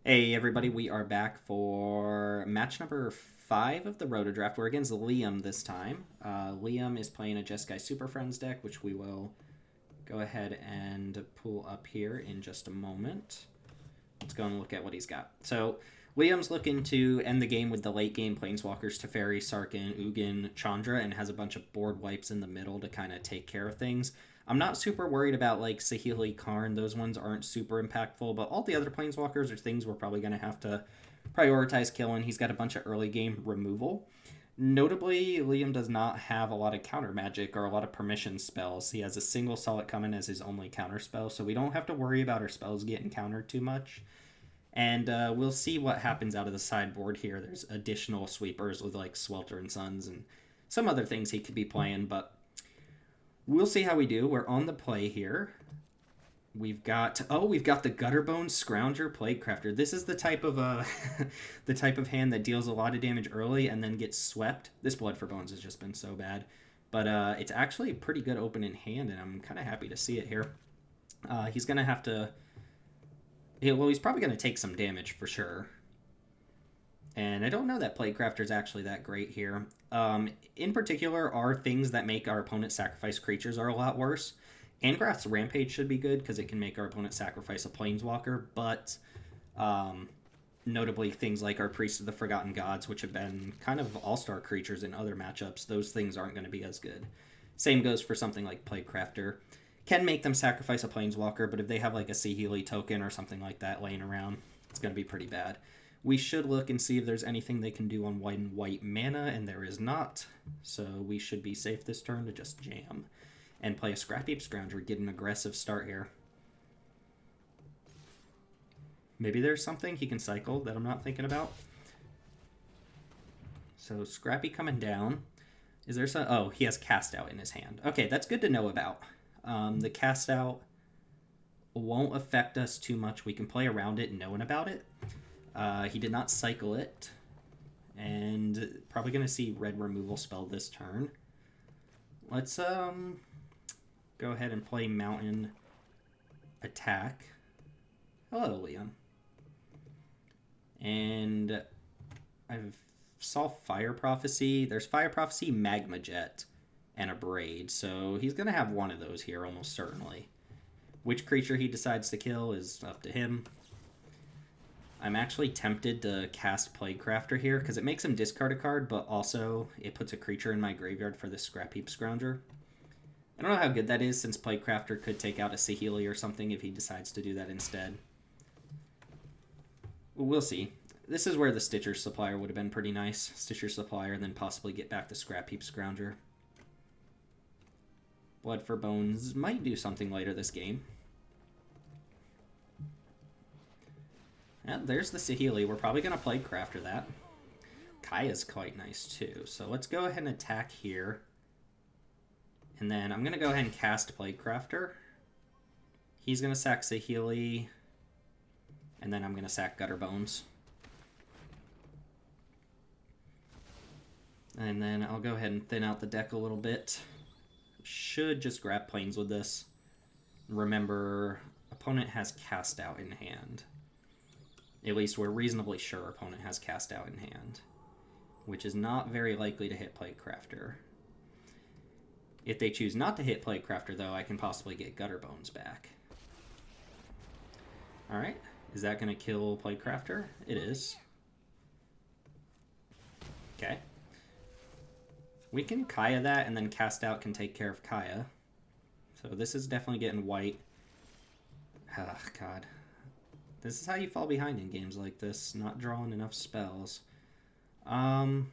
Hey everybody, we are back for match number 5 of the ROTO draft. We're against Liam this time. Liam is playing a Jeskai Superfriends deck, which we will go ahead and pull up here in just a moment. Let's go and look at what he's got. So Liam's looking to end the game with the late game Planeswalkers Teferi, Sarkhan, Ugin, Chandra, and has a bunch of board wipes in the middle to kind of take care of things. I'm not super worried about like Saheeli, Karn. Those ones aren't super impactful, but all the other Planeswalkers are things we're probably going to have to prioritize killing. He's got a bunch of early game removal. Notably, Liam does not have a lot of counter magic or a lot of permission spells. He has a single Solid Common as his only counter spell, so we don't have to worry about our spells getting countered too much. And we'll see what happens out of the sideboard here. There's additional sweepers with like Swelter and Suns and some other things he could be playing, but we'll see how we do. We're on the play here. We've got the Gutterbone Scrounger Plaguecrafter. This is the type of the type of hand that deals a lot of damage early and then gets swept. This Blood for Bones has just been so bad, but it's actually a pretty good open in hand, and I'm kind of happy to see it here. He's gonna have to. He's probably gonna take some damage for sure. And I don't know that Plaguecrafter is actually that great here. In particular, are things that make our opponent sacrifice creatures are a lot worse. Angrath's Rampage should be good because it can make our opponent sacrifice a Planeswalker, but notably things like our Priest of the Forgotten Gods, which have been kind of all-star creatures in other matchups, those things aren't going to be as good. Same goes for something like Plaguecrafter. Can make them sacrifice a Planeswalker, but if they have like a Saheeli token or something like that laying around, it's going to be pretty bad. We should look and see if there's anything they can do on white and white mana, and there is not. So we should be safe this turn to just jam and play a Scrap Heap Scrounger, get an aggressive start here. Maybe there's something he can cycle that I'm not thinking about. So Scrappy coming down. Is there some... Oh, he has Cast Out in his hand. Okay, that's good to know about. The Cast Out won't affect us too much. We can play around it knowing about it. He did not cycle it, and probably going to see red removal spell this turn. Let's go ahead and play Mountain Attack. Hello, Liam. And I saw Fire Prophecy. There's Fire Prophecy, Magma Jet, and a Braid, so he's going to have one of those here almost certainly. Which creature he decides to kill is up to him. I'm actually tempted to cast Plaguecrafter here because it makes him discard a card, but also it puts a creature in my graveyard for the Scrap Heap Scrounger. I don't know how good that is since Plaguecrafter could take out a Saheeli or something if he decides to do that instead. We'll see. This is where the Stitcher Supplier would have been pretty nice. Stitcher Supplier and then possibly get back the Scrap Heap Scrounger. Blood for Bones might do something later this game. Yeah, there's the Saheeli. We're probably going to Plaguecrafter that. Kaya's quite nice too. So let's go ahead and attack here. And then I'm going to go ahead and cast Plaguecrafter. He's going to sack Saheeli. And then I'm going to sack Gutterbones. And then I'll go ahead and thin out the deck a little bit. Should just grab Plains with this. Remember, opponent has Cast Out in hand. At least we're reasonably sure opponent has Cast Out in hand, which is not very likely to hit Plaguecrafter. If they choose not to hit Plaguecrafter, though, I can possibly get Gutterbones back. Alright, is that going to kill Plaguecrafter? It is. Okay. We can Kaya that, and then Cast Out can take care of Kaya. So this is definitely getting white. Ah, God. This is how you fall behind in games like this, not drawing enough spells. Yeah,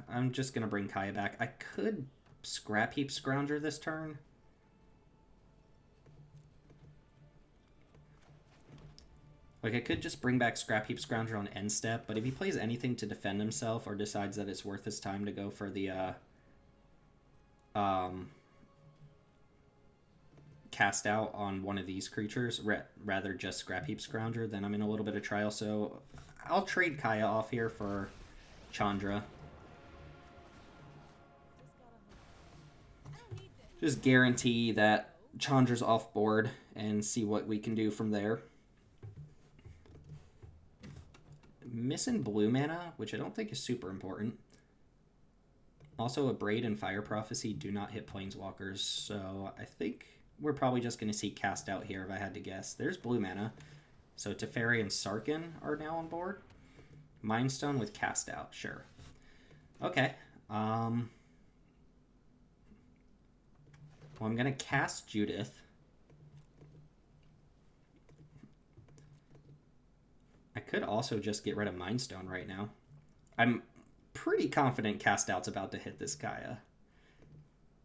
I'm just going to bring Kaya back. I could Scrap Heap Scrounger this turn. Like, I could just bring back Scrap Heap Scrounger on end step, but if he plays anything to defend himself or decides that it's worth his time to go for the, Cast Out on one of these creatures, rather just Scrap Heap Scrounger, then I'm in a little bit of trial, so I'll trade Kaya off here for Chandra. Just guarantee that Chandra's off board and see what we can do from there. missing blue mana, which I don't think is super important. Also, a Braid and Fire Prophecy do not hit Planeswalkers, so I think we're probably just going to see Cast Out here if I had to guess. There's blue mana. So Teferi and Sarkhan are now on board. Mindstone with Cast Out, sure. Okay. Well, I'm going to cast Judith. I could also just get rid of Mindstone right now. I'm pretty confident Cast Out's about to hit this Kaya.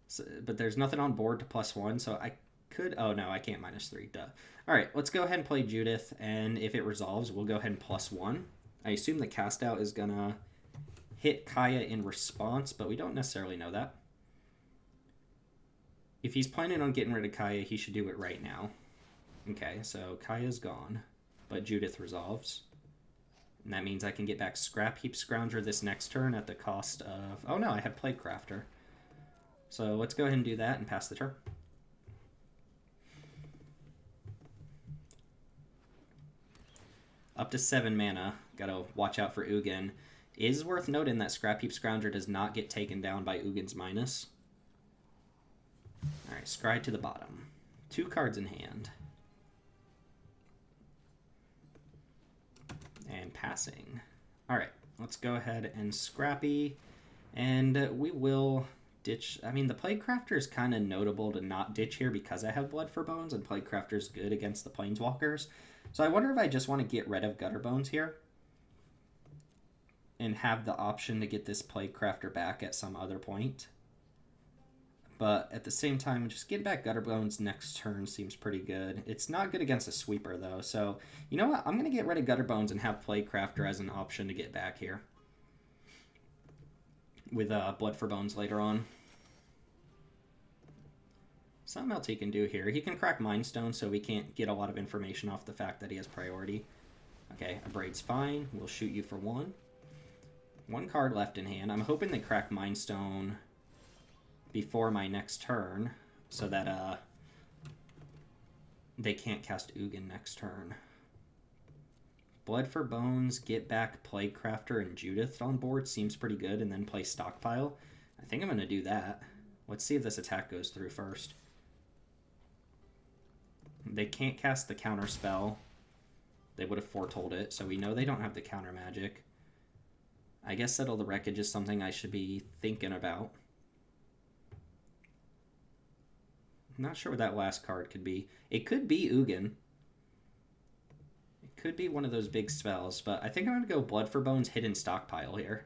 So, but there's nothing on board to +1, so I could... Oh, no, I can't -3. Duh. All right, let's go ahead and play Judith, and if it resolves, we'll go ahead and +1. I assume the Cast Out is going to hit Kaya in response, but we don't necessarily know that. If he's planning on getting rid of Kaya, he should do it right now. Okay, so Kaya's gone, but Judith resolves. And that means I can get back Scrap Heap Scrounger this next turn at the cost of... Oh no, I had Plaguecrafter. So let's go ahead and do that and pass the turn. Up to 7 mana. Gotta watch out for Ugin. It is worth noting that Scrap Heap Scrounger does not get taken down by Ugin's minus. Alright, Scry to the bottom. 2 cards in hand. And passing. Alright, let's go ahead and Scrappy. And we will ditch... I mean, the Plaguecrafter is kind of notable to not ditch here because I have Blood for Bones, and Plaguecrafter is good against the Planeswalkers. So I wonder if I just want to get rid of Gutter Bones here and have the option to get this Plaguecrafter back at some other point. But at the same time, just getting back Gutter Bones next turn seems pretty good. It's not good against a sweeper, though. So, you know what? I'm going to get rid of Gutter Bones and have Plaguecrafter as an option to get back here. With Blood for Bones later on. Something else he can do here. He can crack Mindstone, so we can't get a lot of information off the fact that he has priority. Okay, a Braid's fine. We'll shoot you for 1. 1 card left in hand. I'm hoping they crack Mindstone before my next turn, so that they can't cast Ugin next turn. Blood for Bones, get back Plaguecrafter and Judith on board seems pretty good, and then play Stockpile. I think I'm going to do that. Let's see if this attack goes through first. They can't cast the counter spell. They would have foretold it, so we know they don't have the counter magic. I guess Settle the Wreckage is something I should be thinking about. I'm not sure what that last card could be. It could be Ugin. It could be one of those big spells, but I think I'm going to go Blood for Bones Hidden Stockpile here.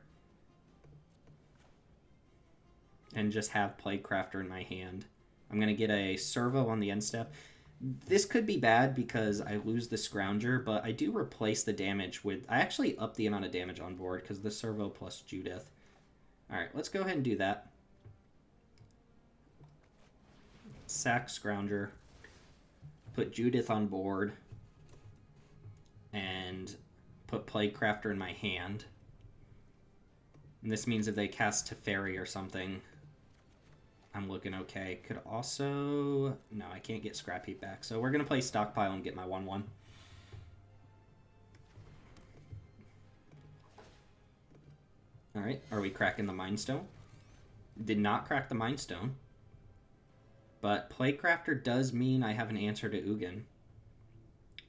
And just have Plaguecrafter in my hand. I'm going to get a Servo on the end step. This could be bad because I lose the Scrounger, but I do replace the damage with... I actually up the amount of damage on board because the Servo plus Judith. Alright, let's go ahead and do that. Sack Scrounger. Put Judith on board. And put Plaguecrafter in my hand. And this means if they cast Teferi or something, I'm looking okay. Could also... No, I can't get Scrap Heap back. So we're going to play Stockpile and get my 1/1. Alright, are we cracking the Mindstone? Did not crack the Mindstone. But Plaguecrafter does mean I have an answer to Ugin.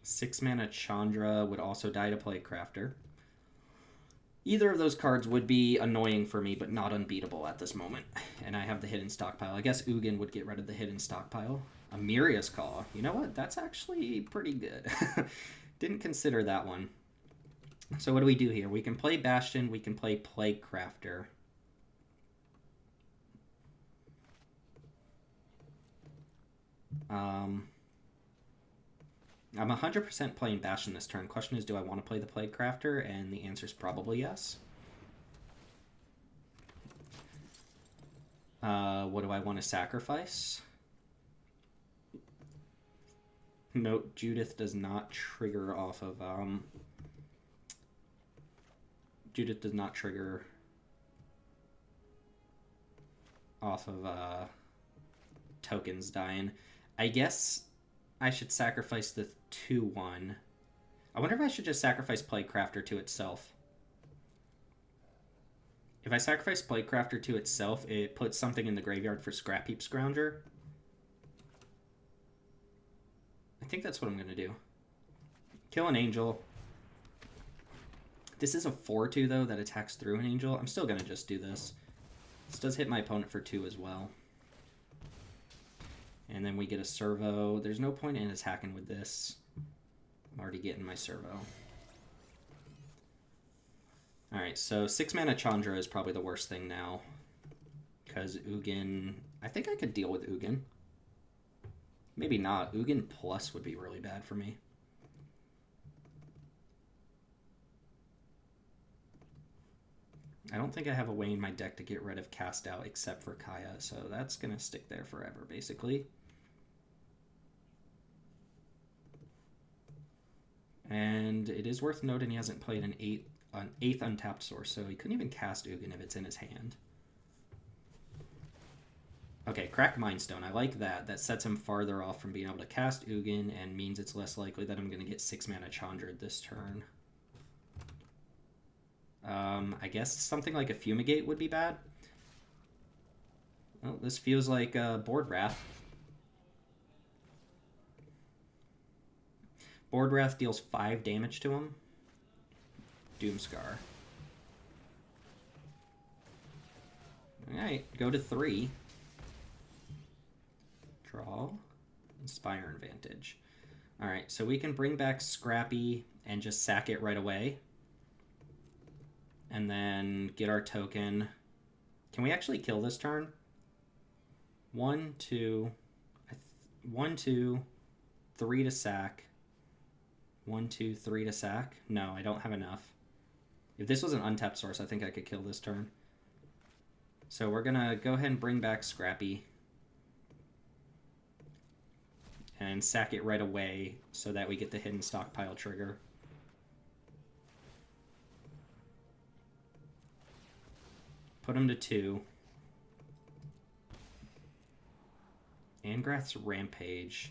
6 mana Chandra would also die to Plaguecrafter. Either of those cards would be annoying for me, but not unbeatable at this moment. And I have the Hidden Stockpile. I guess Ugin would get rid of the Hidden Stockpile. A Miria's Call. You know what? That's actually pretty good. Didn't consider that one. So what do we do here? We can play Bastion. We can play Plaguecrafter. I'm 100% playing Bastion this turn. Question is, do I want to play the Plaguecrafter? And the answer is probably yes. What do I want to sacrifice? Note, Judith does not trigger off of... Judith does not trigger off of tokens dying. I guess I should sacrifice the 2/1. I wonder if I should just sacrifice Playcrafter to itself. If I sacrifice Playcrafter to itself, it puts something in the graveyard for Scrap Heap Scrounger. I think that's what I'm going to do. Kill an Angel. This is a 4-2, though, that attacks through an Angel. I'm still going to just do this. This does hit my opponent for 2 as well. And then we get a Servo. There's no point in attacking with this. I'm already getting my Servo. Alright, so 6 mana Chandra is probably the worst thing now. Because Ugin... I think I could deal with Ugin. Maybe not. Ugin plus would be really bad for me. I don't think I have a way in my deck to get rid of Cast Out except for Kaya, so that's going to stick there forever, basically. And it is worth noting he hasn't played an 8th untapped source, so he couldn't even cast Ugin if it's in his hand. Okay, Crack Mindstone. I like that. That sets him farther off from being able to cast Ugin and means it's less likely that I'm going to get 6 mana Chandra this turn. I guess something like a Fumigate would be bad. Well, this feels like Board Wrath. Board Wrath deals 5 damage to him. Doomscar. Alright, go to 3. Draw. Inspire Advantage. Alright, so we can bring back Scrappy and just sack it right away. And then get our token. Can we actually kill this turn? 1, 2... 1, 2... 3 to sack. 1, 2, 3 to sack. No, I don't have enough. If this was an untapped source, I think I could kill this turn. So we're going to go ahead and bring back Scrappy. And sack it right away so that we get the hidden stockpile trigger. Put him to 2. Angrath's Rampage.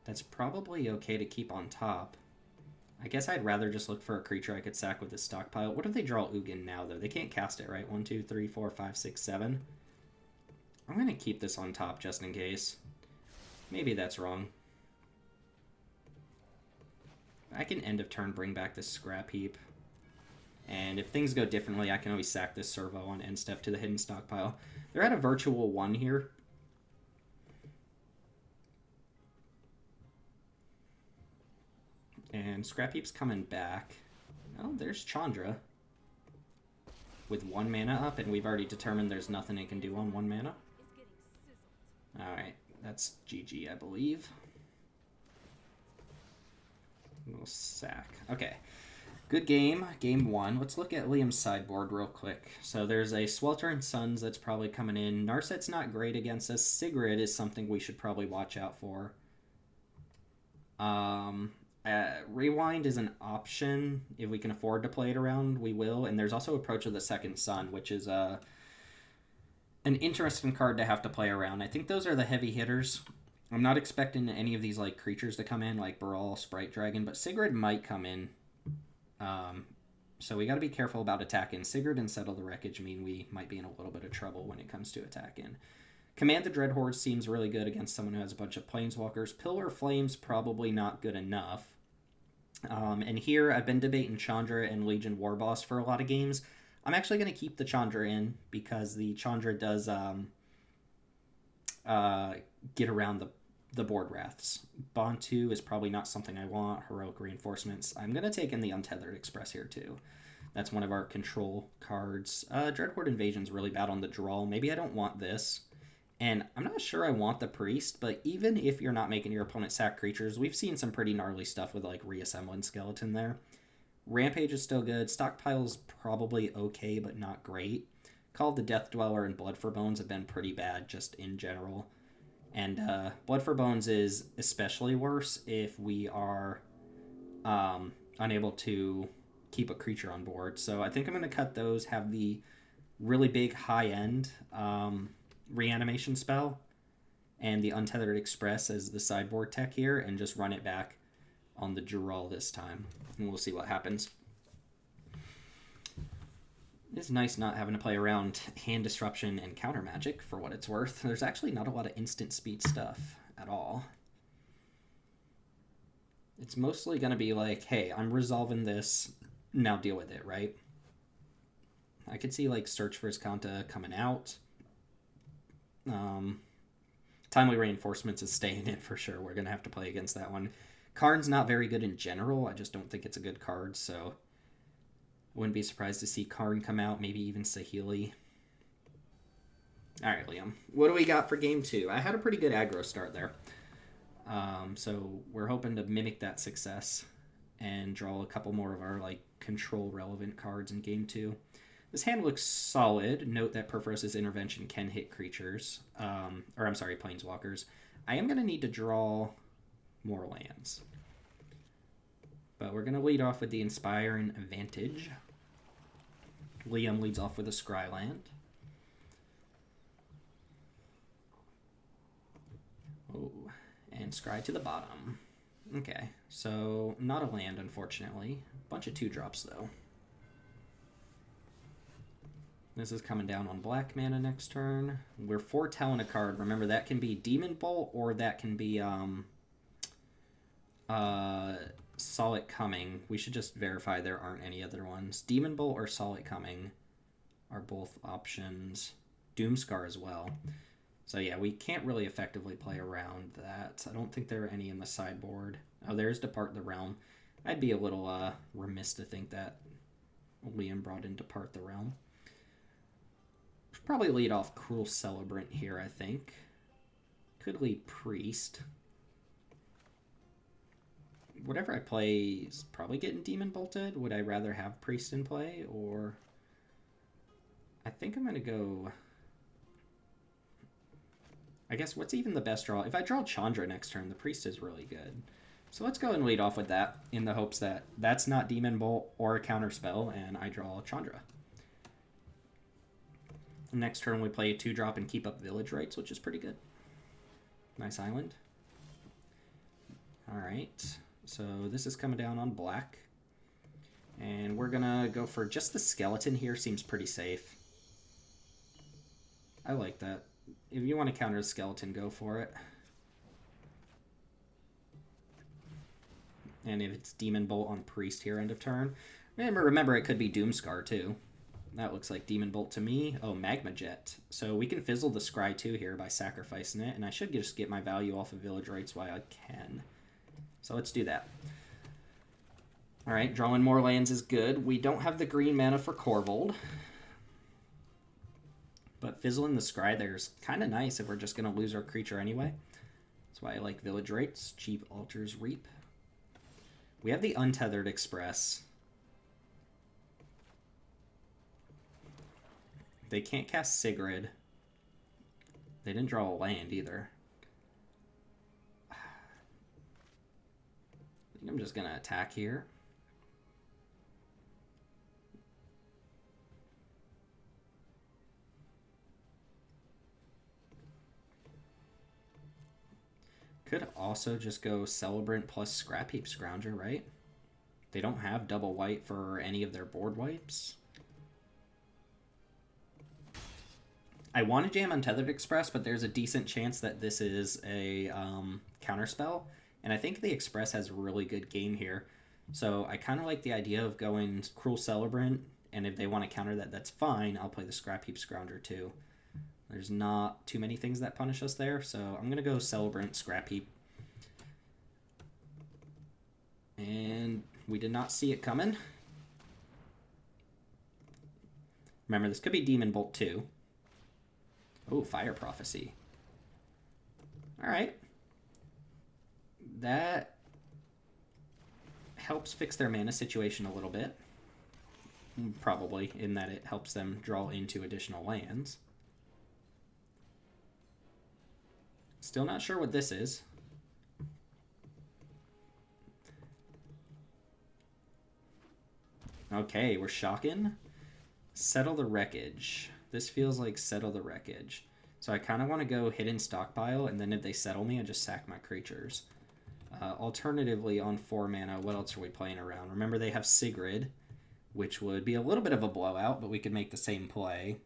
That's probably okay to keep on top. I guess I'd rather just look for a creature I could sack with the stockpile. What if they draw Ugin now, though? They can't cast it, right? 1, 2, 3, 4, 5, 6, 7. I'm going to keep this on top just in case. Maybe that's wrong. I can end of turn bring back this Scrap Heap. And if things go differently, I can always sack this Servo on end step to the hidden stockpile. They're at a virtual 1 here. And Scrap Heap's coming back. Oh, there's Chandra. With 1 mana up, and we've already determined there's nothing it can do on 1 mana. Alright, that's GG, I believe. We'll sack. Okay. Good game. Game 1. Let's look at Liam's sideboard real quick. So there's a Sweltering Suns that's probably coming in. Narset's not great against us. Sigrid is something we should probably watch out for. Rewind is an option. If we can afford to play it around, we will. And there's also Approach of the Second Sun, which is an interesting card to have to play around. I think those are the heavy hitters. I'm not expecting any of these like creatures to come in, like Baral, Sprite Dragon, but Sigrid might come in. So we got to be careful about attacking. Sigrid and Settle the Wreckage mean we might be in a little bit of trouble when it comes to attacking. Command the Dreadhorde seems really good against someone who has a bunch of Planeswalkers. Pillar Flame's probably not good enough. And here I've been debating Chandra and Legion Warboss for a lot of games. I'm actually going to keep the Chandra in because the Chandra does get around the board wraths. Bantu is probably not something I want. Heroic Reinforcements. I'm going to take in the Untethered Express here too. That's one of our control cards. Dreadhorde Invasion's really bad on the draw. Maybe I don't want this. And I'm not sure I want the Priest, but even if you're not making your opponent sack creatures, we've seen some pretty gnarly stuff with like Reassembling Skeleton there. Rampage is still good. Stockpile's probably okay, but not great. Call of the Death Dweller and Blood for Bones have been pretty bad just in general. And Blood for Bones is especially worse if we are unable to keep a creature on board. So I think I'm going to cut those, have the really big high-end reanimation spell, and the Untethered Express as the sideboard tech here, and just run it back on the draw this time. And we'll see what happens. It's nice not having to play around hand disruption and counter magic for what it's worth. There's actually not a lot of instant speed stuff at all. It's mostly going to be like, hey, I'm resolving this, now deal with it, right? I could see like Search for Iskanta coming out. Timely Reinforcements is staying in for sure. We're going to have to play against that one. Karn's not very good in general. I just don't think it's a good card, so wouldn't be surprised to see Karn come out, maybe even Saheeli. All right, Liam. What do we got for game 2? I had a pretty good aggro start there. So we're hoping to mimic that success and draw a couple more of our like control relevant cards in game 2. This hand looks solid. Note that Perforos's Intervention can hit creatures. Planeswalkers. I am going to need to draw more lands. But we're going to lead off with the Inspiring Advantage. Liam leads off with a Scryland. Oh, and Scry to the bottom. Okay, so not a land, unfortunately. Bunch of 2-drops, though. This is coming down on black mana next turn. We're foretelling a card. Remember, that can be Demon Bolt or that can be Solid Coming. We should just verify there aren't any other ones. Demon Bolt or Solid Coming are both options. Doomscar as well. So yeah, we can't really effectively play around that. I don't think there are any in the sideboard. Oh, there's Depart the Realm. I'd be a little remiss to think that Liam brought in Depart the Realm. Should probably lead off Cruel Celebrant here, I think. Could lead Priest. Whatever I play is probably getting Demon Bolted. Would I rather have Priest in play, or... I think I'm going to go... I guess what's even the best draw? If I draw Chandra next turn, the Priest is really good. So let's go and lead off with that in the hopes that that's not Demon Bolt or a counter spell, and I draw Chandra. Next turn we play a 2-drop and keep up Village Rites, which is pretty good. Nice island. Alright, so this is coming down on black. And we're gonna go for just the skeleton here, seems pretty safe. I like that. If you want to counter the skeleton, go for it. And if it's Demon Bolt on Priest here, end of turn. Remember, it could be Doomscar too. That looks like Demon Bolt to me. Oh, Magma Jet. So we can fizzle the Scry 2 here by sacrificing it, and I should just get my value off of Village Rites while I can. So let's do that. Alright, drawing more lands is good. We don't have the green mana for Korvold. But fizzling the Scry there is kind of nice if we're just going to lose our creature anyway. That's why I like Village Rites. Cheap Altars Reap. We have the Untethered Express. They can't cast Sigrid. They didn't draw a land either. I think I'm just going to attack here. Could also just go Celebrant plus Scrap Heap Scrounger, right? They don't have double white for any of their board wipes. I want to jam Untethered Express, but there's a decent chance that this is a counterspell. And I think the Express has a really good game here. So I kind of like the idea of going Cruel Celebrant, and if they want to counter that, that's fine. I'll play the Scrap Heap Scrounger too. There's not too many things that punish us there, so I'm going to go Celebrant, Scrap Heap. And we did not see it coming. Remember, this could be Demon Bolt too. Oh, Fire Prophecy. Alright. That helps fix their mana situation a little bit. Probably, in that it helps them draw into additional lands. Still not sure what this is. Okay, we're shocking. Settle the Wreckage. This feels like Settle the Wreckage. So I kind of want to go hidden stockpile, and then if they settle me, I just sack my creatures. Alternatively, on 4 mana, what else are we playing around? Remember, they have Sigrid, which would be a little bit of a blowout, but we could make the same play.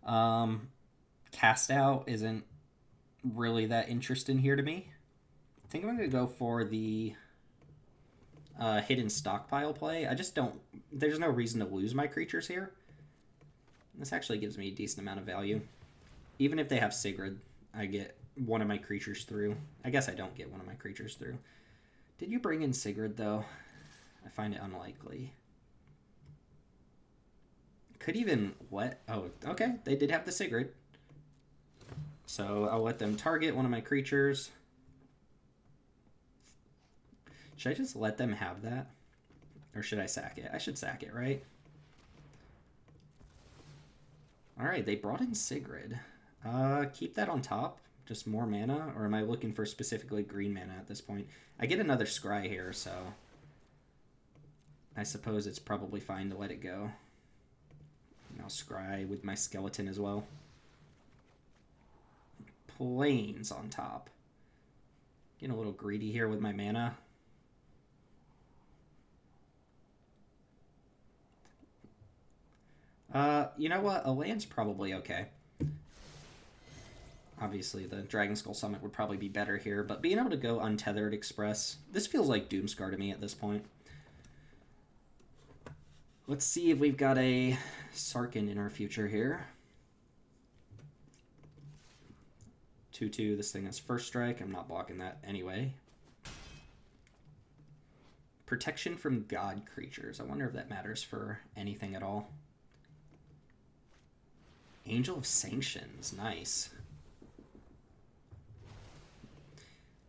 Cast Out isn't really that interesting here to me. I think I'm going to go for the hidden stockpile play. I just don't... There's no reason to lose my creatures here. This actually gives me a decent amount of value. Even if they have Sigrid, I get one of my creatures through. I guess I don't get one of my creatures through. Did you bring in Sigrid, though? I find it unlikely. Could even let... Oh, okay. They did have the Sigrid. So I'll let them target one of my creatures. Should I just let them have that? Or should I sack it? I should sack it, right? Alright, they brought in Sigrid. Keep that on top. Just more mana? Or am I looking for specifically green mana at this point? I get another Scry here, so... I suppose it's probably fine to let it go. And I'll Scry with my skeleton as well. Plains on top. Getting a little greedy here with my mana. You know what? A land's probably okay. Obviously, the Dragon Skull Summit would probably be better here, but being able to go Untethered Express, this feels like Doomscar to me at this point. Let's see if we've got a Sarkhan in our future here. 2/2, this thing has first strike. I'm not blocking that anyway. Protection from God creatures. I wonder if that matters for anything at all. Angel of Sanctions, nice.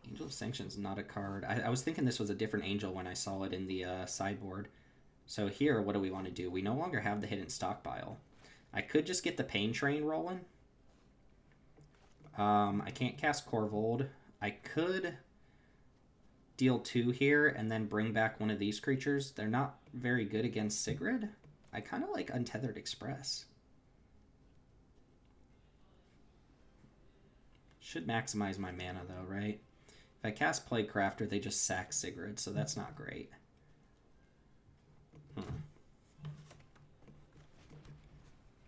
Angel of Sanctions, not a card. I was thinking this was a different angel when I saw it in the sideboard. So here, what do we want to do? We no longer have the hidden stockpile. I could just get the Pain Train rolling. I can't cast Korvold. I could deal 2 here and then bring back one of these creatures. They're not very good against Sigrid. I kind of like Untethered Express. Should maximize my mana, though, right? If I cast Plaguecrafter, they just sack Sigrid, so that's not great.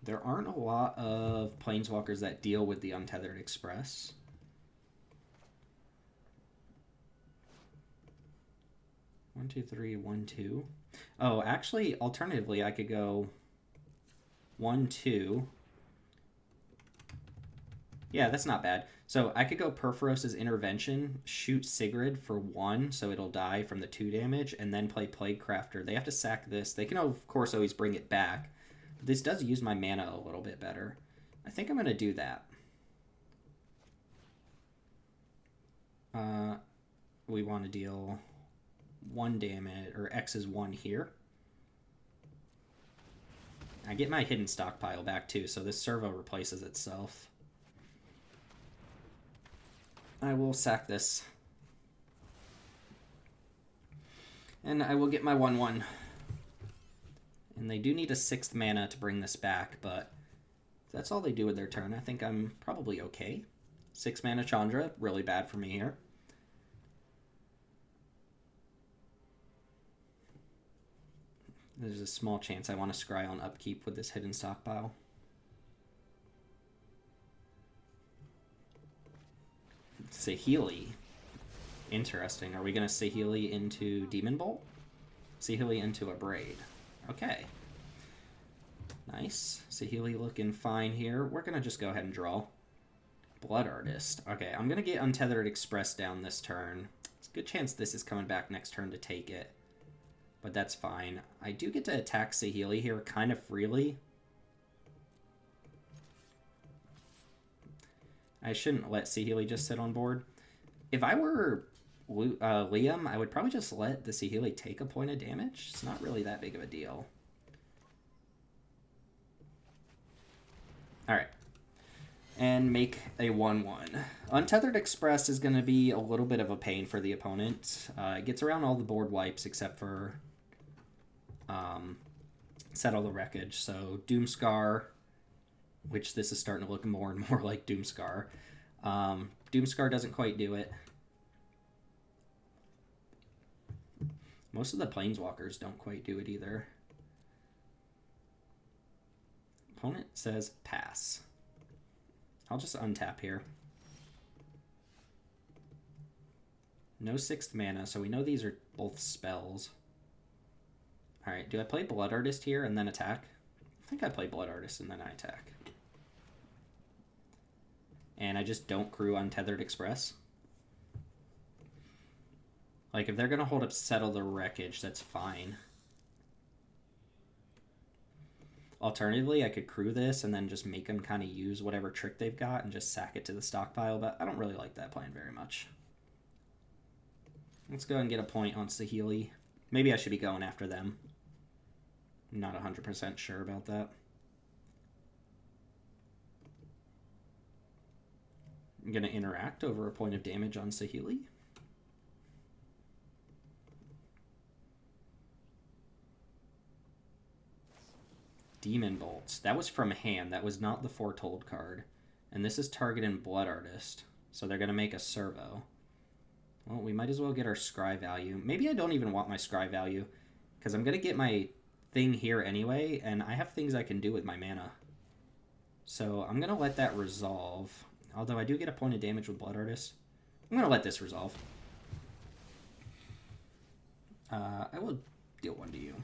There aren't a lot of Planeswalkers that deal with the Untethered Express. One, two, three, 1, 2. Oh, actually, alternatively, I could go 1, 2. Yeah, that's not bad. So I could go Perforos's Intervention, shoot Sigrid for 1, so it'll die from the 2 damage, and then play Plaguecrafter. They have to sack this. They can, of course, always bring it back. But this does use my mana a little bit better. I think I'm going to do that. We want to deal 1 damage, or X is 1 here. I get my hidden stockpile back, too, so this servo replaces itself. I will sack this. And I will get my 1/1. And they do need a 6th mana to bring this back, but if that's all they do with their turn, I think I'm probably okay. 6 mana Chandra, really bad for me here. There's a small chance I want to scry on upkeep with this hidden stockpile. Saheeli. Interesting. Are we going to Saheeli into Demon Bolt? Saheeli into a Braid. Okay. Nice. Saheeli looking fine here. We're going to just go ahead and draw. Blood Artist. Okay, I'm going to get Untethered Express down this turn. It's a good chance this is coming back next turn to take it. But that's fine. I do get to attack Saheeli here kind of freely. I shouldn't let Saheeli just sit on board. If I were Liam, I would probably just let the Saheeli take a point of damage. It's not really that big of a deal. Alright. And make a 1/1. Untethered Express is going to be a little bit of a pain for the opponent. It gets around all the board wipes except for Settle the Wreckage. So Doomscar which this is starting to look more and more like Doomscar. Doomscar doesn't quite do it. Most of the Planeswalkers don't quite do it either. Opponent says pass. I'll just untap here. No 6th mana, so we know these are both spells. Alright, do I play Blood Artist here and then attack? I think I play Blood Artist and then I attack. And I just don't crew Untethered Express. Like, if they're going to hold up Settle the Wreckage, that's fine. Alternatively, I could crew this and then just make them kind of use whatever trick they've got and just sack it to the stockpile, but I don't really like that plan very much. Let's go and get a point on Saheeli. Maybe I should be going after them. I'm not 100% sure about that. I'm going to interact over a point of damage on Saheeli. Demon Bolts. That was from hand. That was not the Foretold card. And this is targeting Blood Artist. So they're going to make a servo. Well, we might as well get our scry value. Maybe I don't even want my scry value, because I'm going to get my thing here anyway, and I have things I can do with my mana. So I'm going to let that resolve. Although I do get a point of damage with Blood Artist. I'm going to let this resolve. I will deal 1 to you.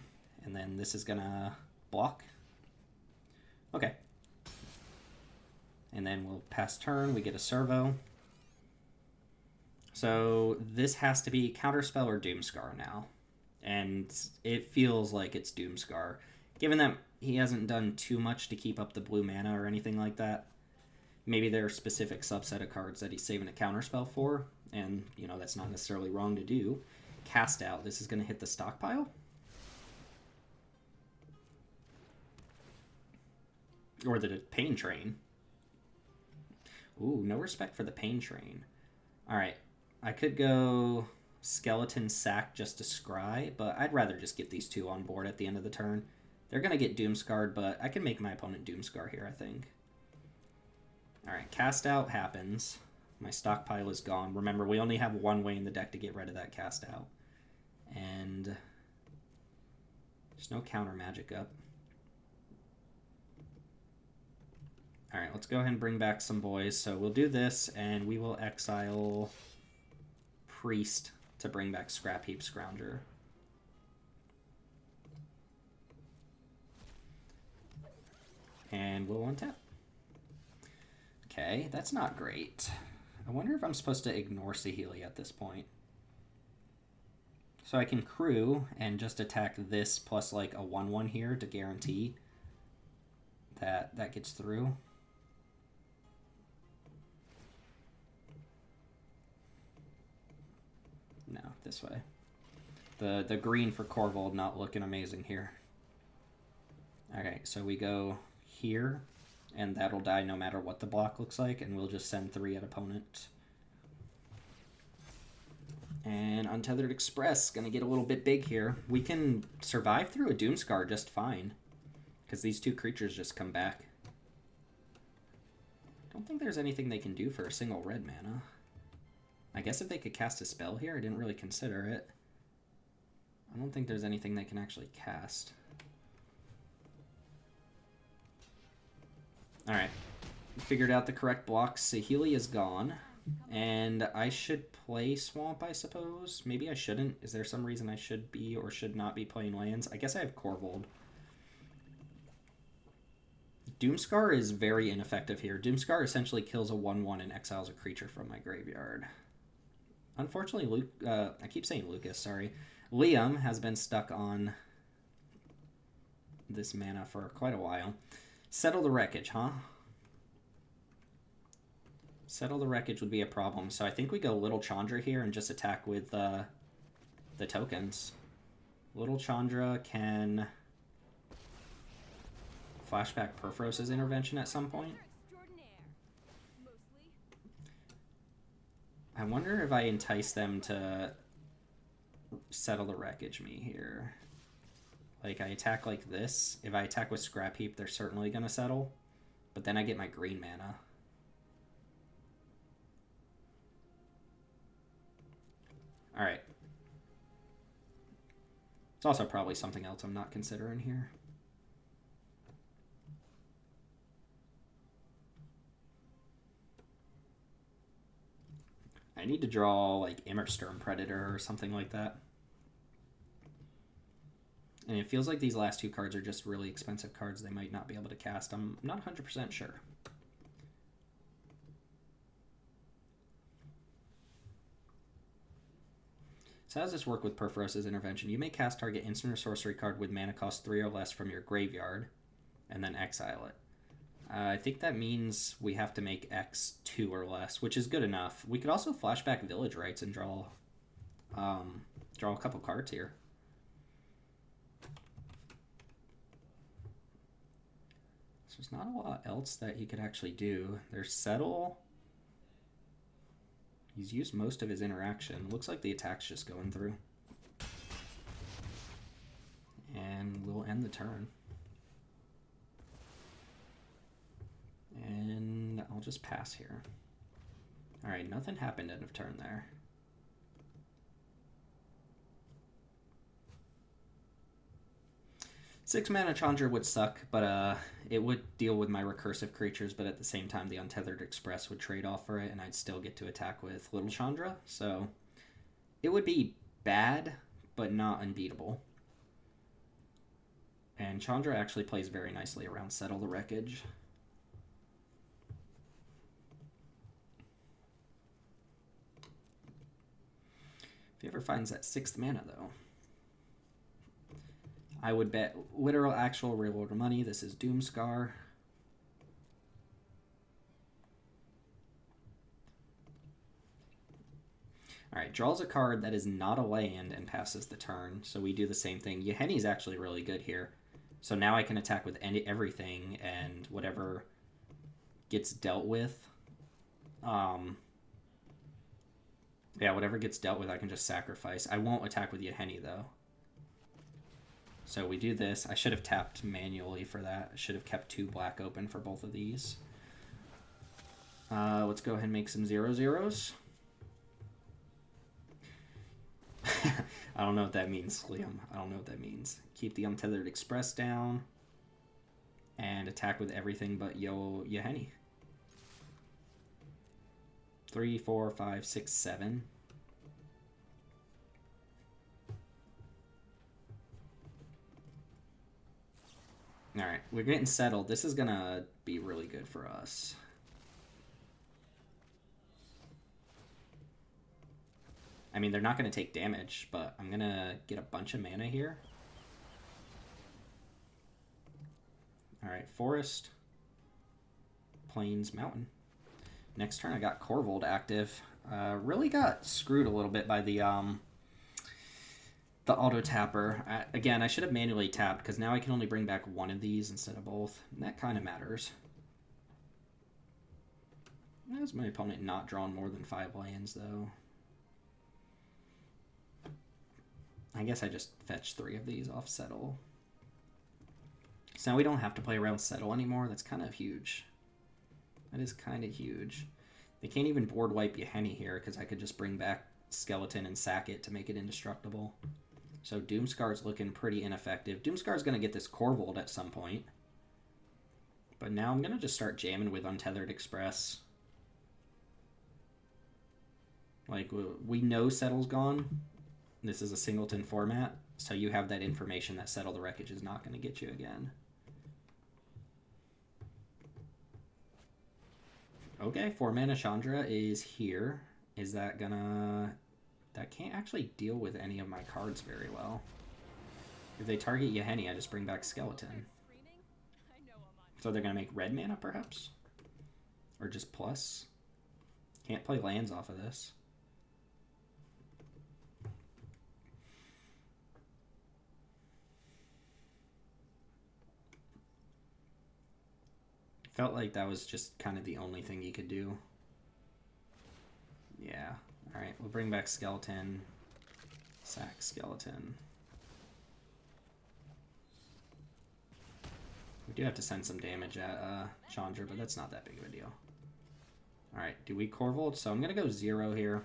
And then this is going to block. Okay. And then we'll pass turn. We get a servo. So this has to be Counterspell or Doomscar now. And it feels like it's Doomscar. Given that he hasn't done too much to keep up the blue mana or anything like that. Maybe there are specific subset of cards that he's saving a Counterspell for. And, you know, that's not necessarily wrong to do. Cast Out. This is going to hit the stockpile. Or the Pain Train. Ooh, no respect for the Pain Train. Alright. I could go Skeleton Sack just to scry, but I'd rather just get these two on board at the end of the turn. They're going to get Doomscarred, but I can make my opponent Doomscar here, I think. Alright, Cast Out happens. My stockpile is gone. Remember, we only have one way in the deck to get rid of that Cast Out. And there's no counter magic up. Alright, let's go ahead and bring back some boys. So we'll do this, and we will exile Priest to bring back Scrap Heap Scrounger. And we'll untap. Okay, that's not great. I wonder if I'm supposed to ignore Saheeli at this point. So I can crew and just attack this plus like a 1/1 here to guarantee that that gets through. No, this way. The green for Corvold not looking amazing here. Okay, so we go here, and that'll die no matter what the block looks like, and we'll just send 3 at opponent. And Untethered Express, gonna get a little bit big here. We can survive through a Doomscar just fine, because these 2 creatures just come back. Don't think there's anything they can do for a single red mana. I guess if they could cast a spell here, I didn't really consider it. I don't think there's anything they can actually cast. Alright. Figured out the correct blocks. Saheeli is gone. And I should play Swamp, I suppose. Maybe I shouldn't. Is there some reason I should be or should not be playing lands? I guess I have Corvold. Doomscar is very ineffective here. Doomscar essentially kills a 1/1 and exiles a creature from my graveyard. Unfortunately, I keep saying Lucas, sorry. Liam has been stuck on this mana for quite a while. Settle the Wreckage, huh? Settle the Wreckage would be a problem, so I think we go Little Chandra here and just attack with the tokens. Little Chandra can flashback Perforos's intervention at some point. I wonder if I entice them to Settle the Wreckage me here. Like, I attack like this. If I attack with Scrap Heap, they're certainly going to settle. but then I get my green mana. Alright. It's also probably something else I'm not considering here. I need to draw like Immersturm Predator or something like that. And it feels like these last two cards are just really expensive cards they might not be able to cast. I'm not 100% sure. So how does this work with Perforos's Intervention? You may cast target instant or sorcery card with mana cost 3 or less from your graveyard, and then exile it. I think that means we have to make X 2 or less, which is good enough. We could also flashback Village Rites and draw a couple cards here. So there's not a lot else that he could actually do. There's Settle. He's used most of his interaction. Looks like the attack's just going through. And we'll end the turn. And I'll just pass here. Alright, nothing happened end of turn there. Six mana Chandra would suck, but it would deal with my recursive creatures, but at the same time the Untethered Express would trade off for it, and I'd still get to attack with Little Chandra, so it would be bad, but not unbeatable. And Chandra actually plays very nicely around Settle the Wreckage. If he ever finds that 6th mana, though, I would bet literal, actual, real world money. This is Doomscar. Alright, draws a card that is not a land and passes the turn. So we do the same thing. Yahenni's actually really good here. So now I can attack with everything, and whatever gets dealt with. Yeah, whatever gets dealt with, I can just sacrifice. I won't attack with Yahenni, though. So we do this. I should have tapped manually for that. I should have kept 2 black open for both of these. Let's go ahead and make some 0/0s. I don't know what that means, Liam. I don't know what that means. Keep the Untethered Express down. And attack with everything but Yahenni. 3, 4, 5, 6, 7. Alright, we're getting settled. This is going to be really good for us. I mean, they're not going to take damage, but I'm going to get a bunch of mana here. Alright, Forest, Plains, Mountain. Next turn I got Corvold active. Really got screwed a little bit by the auto tapper. Again, I should have manually tapped because now I can only bring back one of these instead of both. And that kind of matters. Has my opponent not drawn more than 5 lands, though? I guess I just fetch 3 of these off Settle. So now we don't have to play around Settle anymore. That's kind of huge. That is kind of huge. They can't even board wipe Yahenni here because I could just bring back Skeleton and sack it to make it indestructible. So Doomscar's looking pretty ineffective. Doomscar's going to get this Corvold at some point. But now I'm going to just start jamming with Untethered Express. Like, we know Settle's gone. This is a singleton format, so you have that information that Settle the Wreckage is not going to get you again. Okay, 4 mana Chandra is here. Is that gonna... That can't actually deal with any of my cards very well. If they target Yahenni, I just bring back Skeleton. So they're gonna make red mana, perhaps? Or just plus? Can't play lands off of this. Felt like that was just kind of the only thing you could do. Yeah. Alright, we'll bring back Skeleton. Sack Skeleton. We do have to send some damage at Chandra, but that's not that big of a deal. Alright, do we Corvold? So I'm going to go 0 here.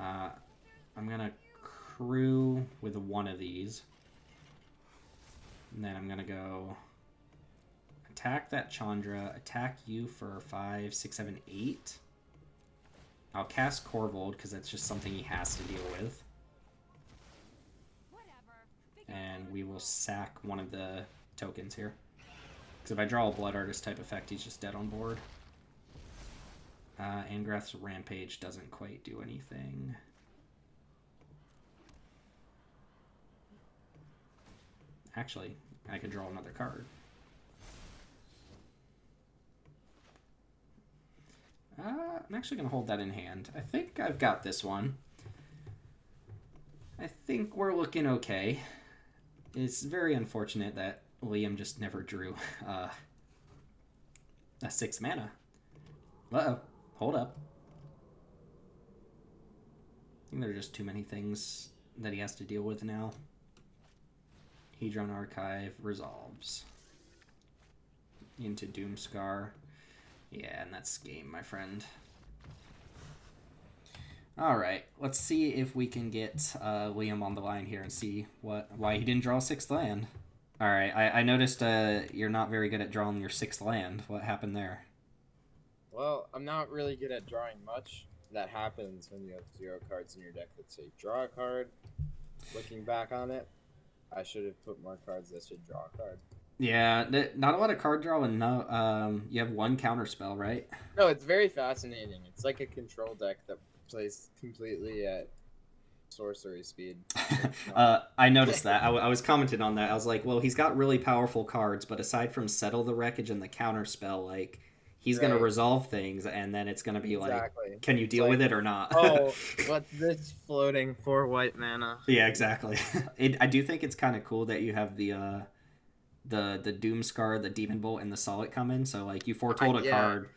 I'm going to crew with one of these. And then I'm going to go attack that Chandra, attack you for 5, 6, 7, 8. I'll cast Corvold because that's just something he has to deal with. And we will sack one of the tokens here. Because if I draw a Blood Artist type effect, he's just dead on board. Angrath's Rampage doesn't quite do anything. Actually, I could draw another card. I'm actually going to hold that in hand. I think I've got this one. I think we're looking okay. It's very unfortunate that Liam just never drew a 6 mana. Uh-oh. Hold up. I think there are just too many things that he has to deal with now. Hedron Archive resolves. Into Doomscar. Yeah, and that's game, my friend. Alright, let's see if we can get Liam on the line here and see why he didn't draw a 6th land. Alright, I noticed you're not very good at drawing your 6th land. What happened there? Well, I'm not really good at drawing much. That happens when you have 0 cards in your deck that say draw a card. Looking back on it, I should have put more cards that should draw a card. Yeah, not a lot of card draw, and no, you have 1 counter spell, right? No, it's very fascinating. It's like a control deck that plays completely at sorcery speed. I noticed that. I was commenting on that. I was like, well, he's got really powerful cards, but aside from Settle the Wreckage and the counter spell, like, he's going to resolve things, and then it's going to be like, can you deal with it or not? Oh, what's this floating 4 white mana? Yeah, exactly. I do think it's kind of cool that you have the Doomscar, the Demon Bolt, and the Solid come in. So, like, you foretold a card,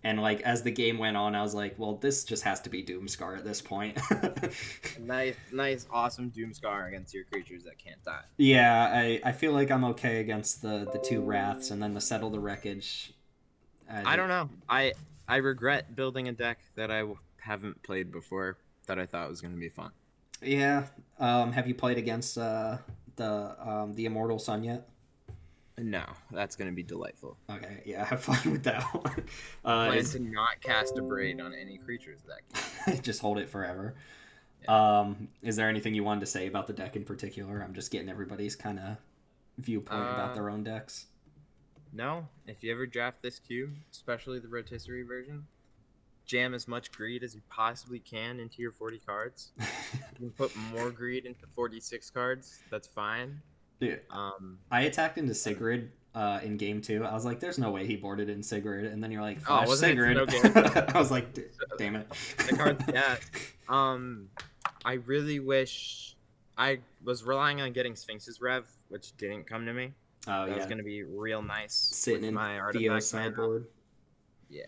and, like, as the game went on, I was like, well, this just has to be Doomscar at this point. nice, awesome Doomscar against your creatures that can't die. Yeah, I feel like I'm okay against the 2 Wraths, and then the Settle the Wreckage. I don't know. I regret building a deck that I haven't played before that I thought was going to be fun. Yeah. Have you played against the Immortal Sun yet? No, that's going to be delightful. Okay, yeah, have fun with that one. Plan to not cast a Braid on any creatures that game. Just hold it forever. Yeah. Is there anything you wanted to say about the deck in particular? I'm just getting everybody's kind of viewpoint about their own decks. No, if you ever draft this cube, especially the rotisserie version, jam as much greed as you possibly can into your 40 cards. You can put more greed into 46 cards. That's fine. Dude, I attacked into Sigrid in game 2. I was like, there's no way he boarded in Sigrid. And then you're like, flash Sigrid. I was like, damn it. The card's dead. I really wish I was relying on getting Sphinx's Rev, which didn't come to me. Oh, that was going to be real nice. Sitting in my Theo's sideboard. Yeah.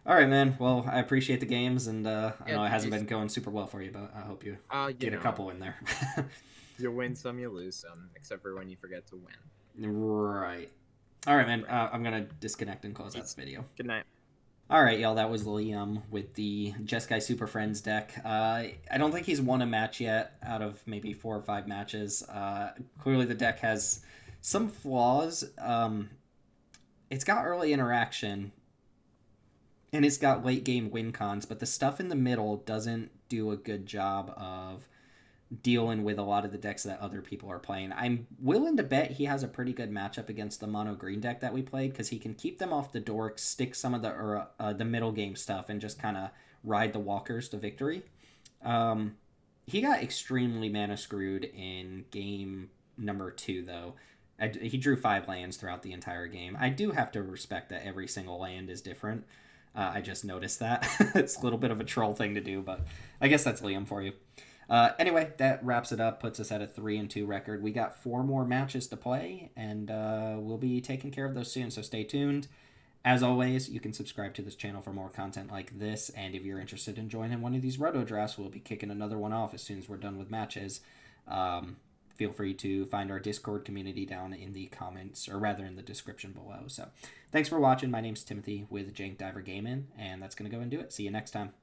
All right, man. Well, I appreciate the games, and I know it hasn't been going super well for you, but I hope you get a couple in there. You win some, you lose some, except for when you forget to win. Right. All right, man. I'm going to disconnect and close out this video. Good night. All right, y'all. That was Liam with the Jeskai Super Friends deck. I don't think he's won a match yet out of maybe 4 or 5 matches. Clearly, the deck has some flaws. It's got early interaction, and it's got late game win cons, but the stuff in the middle doesn't do a good job of dealing with a lot of the decks that other people are playing. I'm willing to bet he has a pretty good matchup against the mono green deck that we played, because he can keep them off the dorks, stick some of the middle game stuff, and just kind of ride the walkers to victory. He got extremely mana screwed in game number 2, though. He drew 5 lands throughout the entire game. I do have to respect that every single land is different. I just noticed that. It's a little bit of a troll thing to do, but I guess that's Liam for you. Anyway, that wraps it up, puts us at a 3-2 record. We got 4 more matches to play, and we'll be taking care of those soon, so stay tuned. As always, you can subscribe to this channel for more content like this, and if you're interested in joining one of these roto drafts, we'll be kicking another one off as soon as we're done with matches. feel free to find our Discord community down in the comments, or rather in the description below. So thanks for watching. My name's Timothy with Jank Diver Gaming, and that's going to go and do it. See you next time.